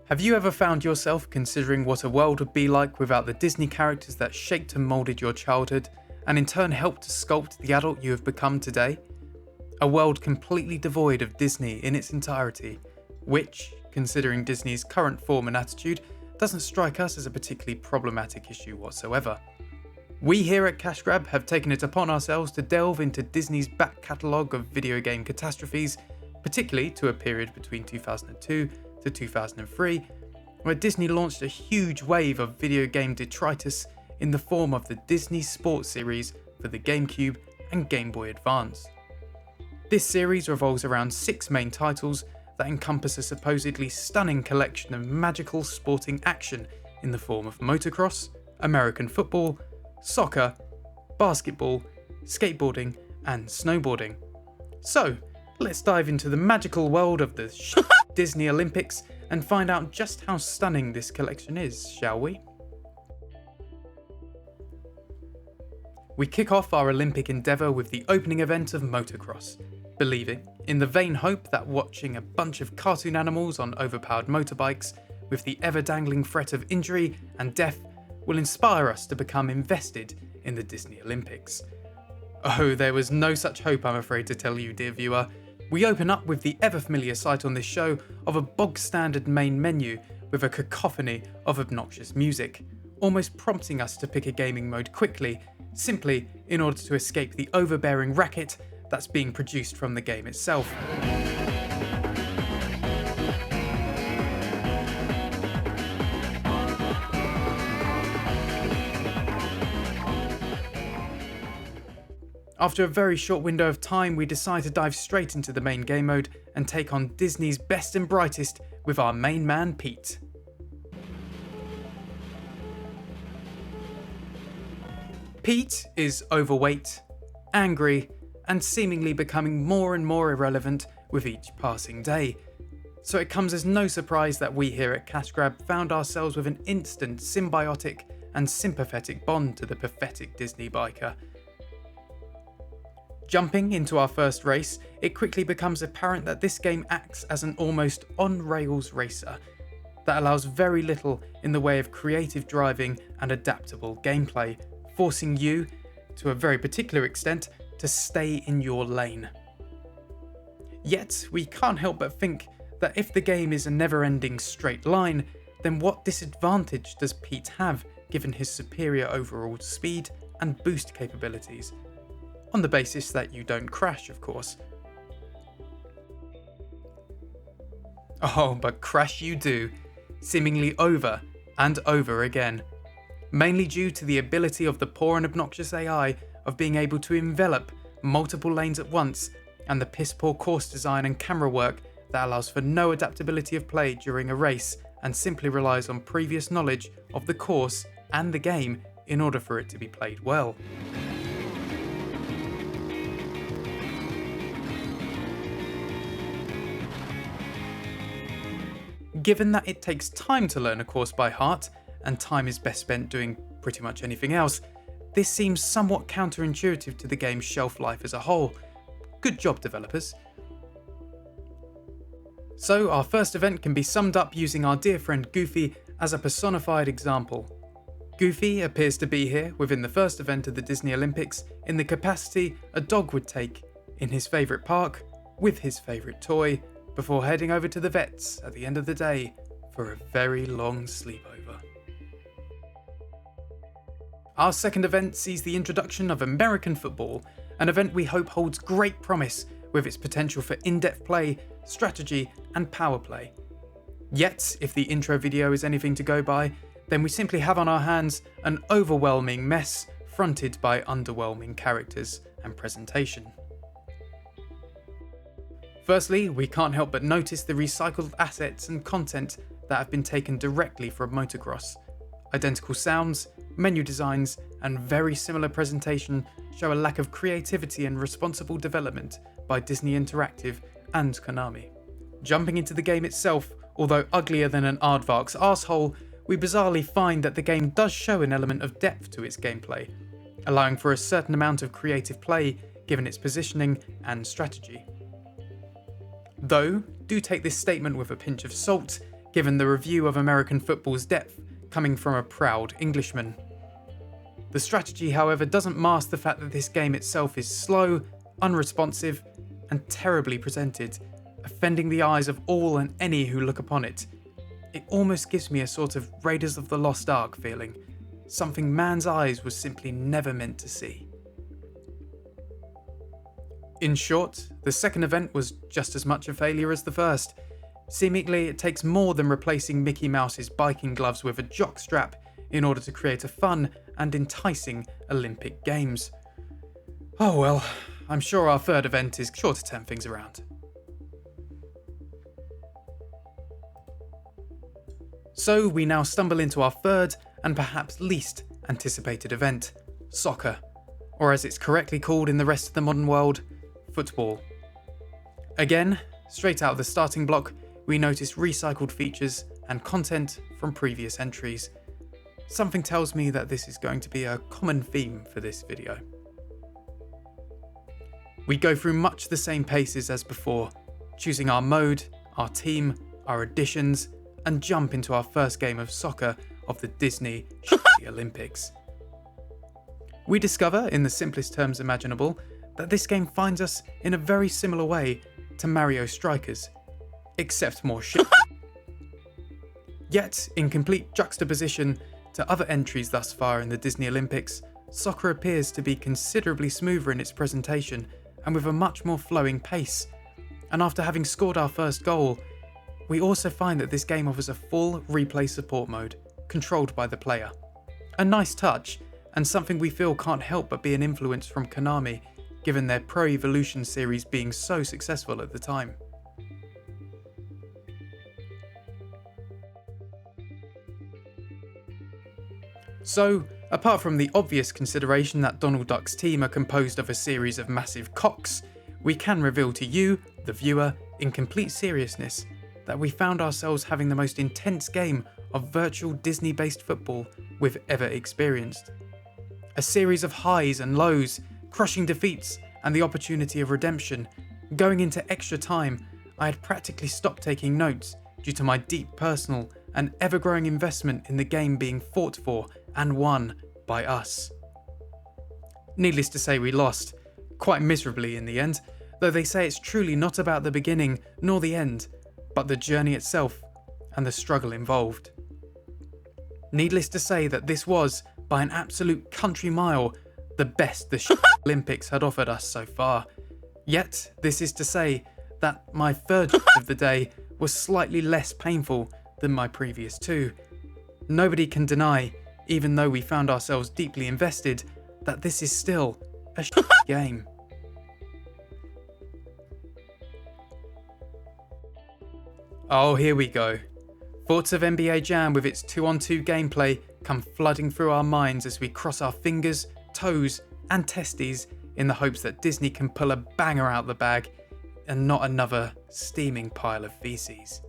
Have you ever found yourself considering what a world would be like without the Disney characters that shaped and moulded your childhood, and in turn helped to sculpt the adult you have become today? A world completely devoid of Disney in its entirety, which, considering Disney's current form and attitude, doesn't strike us as a particularly problematic issue whatsoever. We here at Cash Grab have taken it upon ourselves to delve into Disney's back catalogue of video game catastrophes, particularly to a period between 2002 to 2003, where Disney launched a huge wave of video game detritus in the form of the Disney Sports series for the Gamecube and Gameboy Advance. This series revolves around 6 main titles that encompass a supposedly stunning collection of magical sporting action in the form of motocross, American football, soccer, basketball, skateboarding and snowboarding. So, let's dive into the magical world of the Disney Olympics and find out just how stunning this collection is, shall we? We kick off our Olympic endeavour with the opening event of motocross, believing, in the vain hope that watching a bunch of cartoon animals on overpowered motorbikes with the ever-dangling threat of injury and death will inspire us to become invested in the Disney Olympics. Oh, there was no such hope, I'm afraid to tell you, dear viewer. We open up with the ever-familiar sight on this show of a bog-standard main menu with a cacophony of obnoxious music, almost prompting us to pick a gaming mode quickly, simply in order to escape the overbearing racket that's being produced from the game itself. After a very short window of time, we decide to dive straight into the main game mode and take on Disney's best and brightest with our main man Pete. Pete is overweight, angry, and seemingly becoming more and more irrelevant with each passing day. So it comes as no surprise that we here at Cash Grab found ourselves with an instant symbiotic and sympathetic bond to the pathetic Disney biker. Jumping into our first race, it quickly becomes apparent that this game acts as an almost on-rails racer that allows very little in the way of creative driving and adaptable gameplay, forcing you, to a very particular extent, to stay in your lane. Yet, we can't help but think that if the game is a never-ending straight line, then what disadvantage does Pete have given his superior overall speed and boost capabilities? On the basis that you don't crash, of course. Oh, but crash you do, seemingly over and over again. Mainly due to the ability of the poor and obnoxious AI of being able to envelop multiple lanes at once, and the piss-poor course design and camera work that allows for no adaptability of play during a race and simply relies on previous knowledge of the course and the game in order for it to be played well. Given that it takes time to learn a course by heart, and time is best spent doing pretty much anything else, this seems somewhat counterintuitive to the game's shelf life as a whole. Good job, developers. So our first event can be summed up using our dear friend Goofy as a personified example. Goofy appears to be here within the first event of the Disney Olympics in the capacity a dog would take in his favourite park with his favourite toy, before heading over to the vets at the end of the day for a very long sleepover. Our second event sees the introduction of American football, an event we hope holds great promise with its potential for in-depth play, strategy and power play. Yet, if the intro video is anything to go by, then we simply have on our hands an overwhelming mess fronted by underwhelming characters and presentation. Firstly, we can't help but notice the recycled assets and content that have been taken directly from motocross. Identical sounds, menu designs, and very similar presentation show a lack of creativity and responsible development by Disney Interactive and Konami. Jumping into the game itself, although uglier than an aardvark's arsehole, we bizarrely find that the game does show an element of depth to its gameplay, allowing for a certain amount of creative play given its positioning and strategy. Though, do take this statement with a pinch of salt, given the review of American football's depth coming from a proud Englishman. The strategy, however, doesn't mask the fact that this game itself is slow, unresponsive, and terribly presented, offending the eyes of all and any who look upon it. It almost gives me a sort of Raiders of the Lost Ark feeling, something man's eyes was simply never meant to see. In short, the second event was just as much a failure as the first. Seemingly, it takes more than replacing Mickey Mouse's biking gloves with a jockstrap in order to create a fun and enticing Olympic Games. Oh well, I'm sure our third event is sure to turn things around. So we now stumble into our third and perhaps least anticipated event, soccer, or as it's correctly called in the rest of the modern world, football. Again, straight out of the starting block, we notice recycled features and content from previous entries. Something tells me that this is going to be a common theme for this video. We go through much the same paces as before, choosing our mode, our team, our additions, and jump into our first game of soccer of the Disney Olympics. We discover, in the simplest terms imaginable, that this game finds us in a very similar way to Mario Strikers, except more shit. Yet, in complete juxtaposition to other entries thus far in the Disney Olympics, soccer appears to be considerably smoother in its presentation and with a much more flowing pace. And after having scored our first goal, we also find that this game offers a full replay support mode, controlled by the player. A nice touch, and something we feel can't help but be an influence from Konami, given their Pro Evolution series being so successful at the time. So, apart from the obvious consideration that Donald Duck's team are composed of a series of massive cocks, we can reveal to you, the viewer, in complete seriousness, that we found ourselves having the most intense game of virtual Disney-based football we've ever experienced. A series of highs and lows, crushing defeats, and the opportunity of redemption. Going into extra time, I had practically stopped taking notes due to my deep personal and ever-growing investment in the game being fought for and won by us. Needless to say, we lost, quite miserably in the end, though they say it's truly not about the beginning nor the end, but the journey itself and the struggle involved. Needless to say that this was, by an absolute country mile, the best the Olympics had offered us so far. Yet, this is to say that my third of the day was slightly less painful than my previous two. Nobody can deny, even though we found ourselves deeply invested, that this is still a game. Oh, here we go. Thoughts of NBA Jam with its 2-on-2 gameplay come flooding through our minds as we cross our fingers, toes, and testes in the hopes that Disney can pull a banger out the bag and not another steaming pile of feces.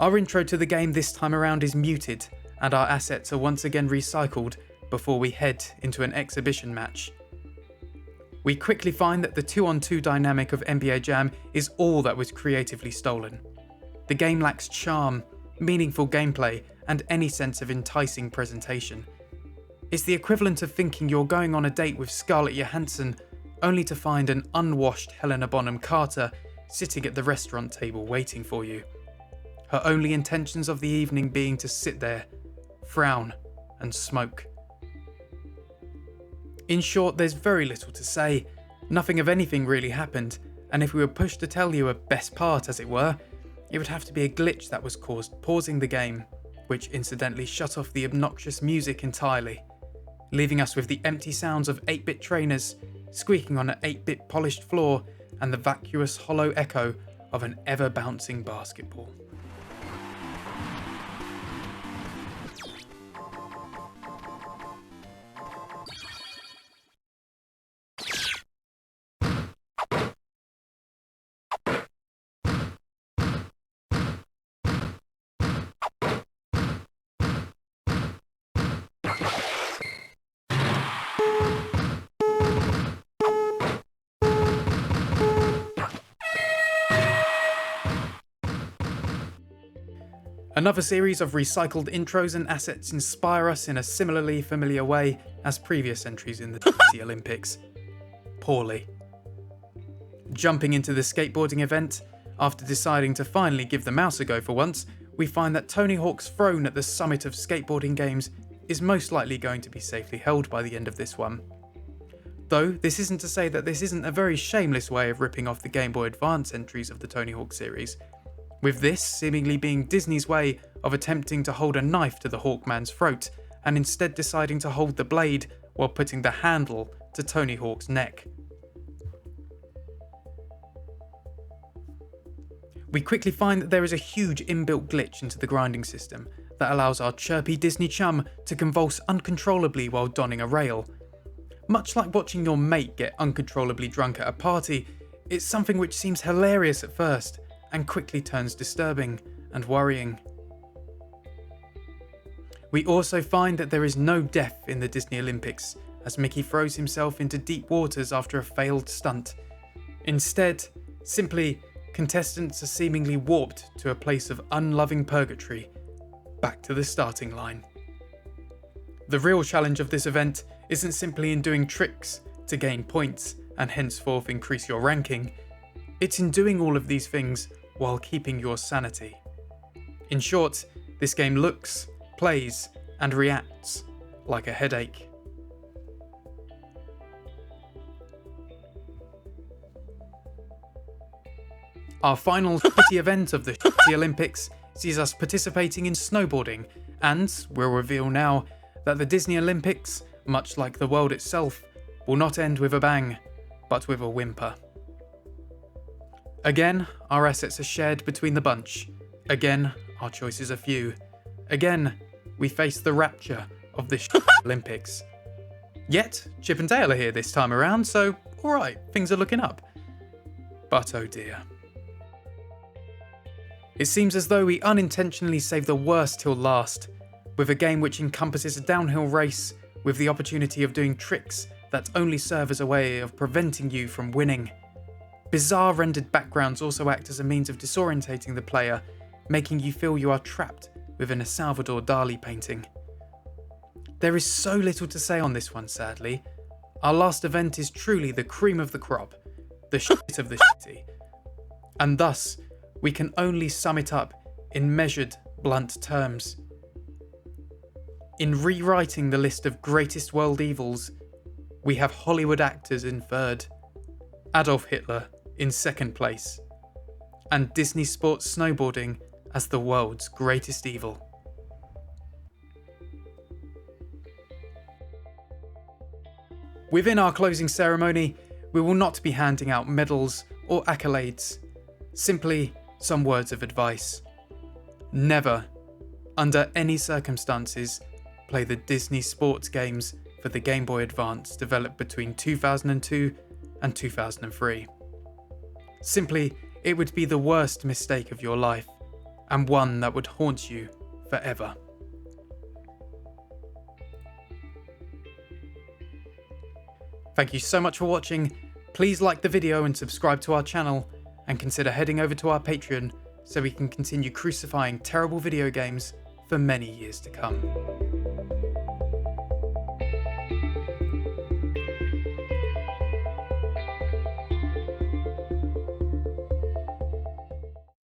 Our intro to the game this time around is muted, and our assets are once again recycled before we head into an exhibition match. We quickly find that the 2-on-2 dynamic of NBA Jam is all that was creatively stolen. The game lacks charm, meaningful gameplay, and any sense of enticing presentation. It's the equivalent of thinking you're going on a date with Scarlett Johansson, only to find an unwashed Helena Bonham Carter sitting at the restaurant table waiting for you. Her only intentions of the evening being to sit there, frown, and smoke. In short, there's very little to say. Nothing of anything really happened, and if we were pushed to tell you a best part, as it were, it would have to be a glitch that was caused pausing the game, which incidentally shut off the obnoxious music entirely, leaving us with the empty sounds of 8-bit trainers squeaking on an 8-bit polished floor and the vacuous hollow echo of an ever-bouncing basketball. Another series of recycled intros and assets inspire us in a similarly familiar way as previous entries in the Olympics. Poorly. Jumping into the skateboarding event, after deciding to finally give the mouse a go for once, we find that Tony Hawk's throne at the summit of skateboarding games is most likely going to be safely held by the end of this one. Though, this isn't to say that this isn't a very shameless way of ripping off the Game Boy Advance entries of the Tony Hawk series, with this seemingly being Disney's way of attempting to hold a knife to the Hawkman's throat, and instead deciding to hold the blade while putting the handle to Tony Hawk's neck. We quickly find that there is a huge inbuilt glitch into the grinding system that allows our chirpy Disney chum to convulse uncontrollably while donning a rail. Much like watching your mate get uncontrollably drunk at a party, it's something which seems hilarious at first and quickly turns disturbing and worrying. We also find that there is no death in the Disney Olympics as Mickey throws himself into deep waters after a failed stunt. Instead, simply, contestants are seemingly warped to a place of unloving purgatory, back to the starting line. The real challenge of this event isn't simply in doing tricks to gain points and henceforth increase your ranking, it's in doing all of these things while keeping your sanity. In short, this game looks, plays, and reacts like a headache. Our final shitty event of the shitty Olympics sees us participating in snowboarding, and we'll reveal now that the Disney Olympics, much like the world itself, will not end with a bang, but with a whimper. Again, our assets are shared between the bunch. Again, our choices are few. Again, we face the rapture of this Olympics. Yet, Chip and Dale are here this time around, so alright, things are looking up. But oh dear. It seems as though we unintentionally saved the worst till last, with a game which encompasses a downhill race with the opportunity of doing tricks that only serve as a way of preventing you from winning. Bizarre rendered backgrounds also act as a means of disorientating the player, making you feel you are trapped within a Salvador Dali painting. There is so little to say on this one, sadly. Our last event is truly the cream of the crop, the shit of the shitty. And thus, we can only sum it up in measured, blunt terms. In rewriting the list of greatest world evils, we have Hollywood actors in third, Adolf Hitler in second place, and Disney sports snowboarding as the world's greatest evil. Within our closing ceremony, we will not be handing out medals or accolades, simply some words of advice. Never, under any circumstances, play the Disney sports games for the Game Boy Advance developed between 2002 and 2003. Simply, it would be the worst mistake of your life, and one that would haunt you forever. Thank you so much for watching. Please like the video and subscribe to our channel, and consider heading over to our Patreon so we can continue crucifying terrible video games for many years to come.